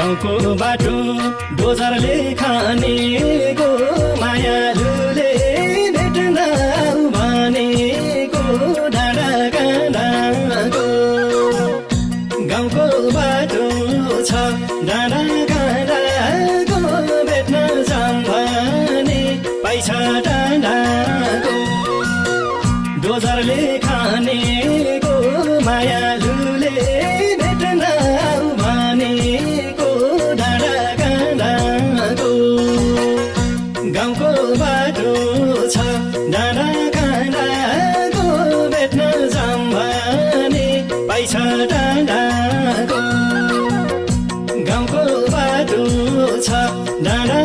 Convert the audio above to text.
गाउँको बाटो डोजरले खानेको मायालुले भेट्न भनेको डाँडा काँडाको गाउँको बाटो छ डाँडा काँडाको भेट्न जाम भने पैसा डाँडाको डोजरले खानेको मायालुले भेट्न भनेको डाँडा काँडाको गाउँको बाटो छ डाँडा काँडाको भेट्न जाम भने पैसा डाँडाको गाउँको बाटो छ डाँडा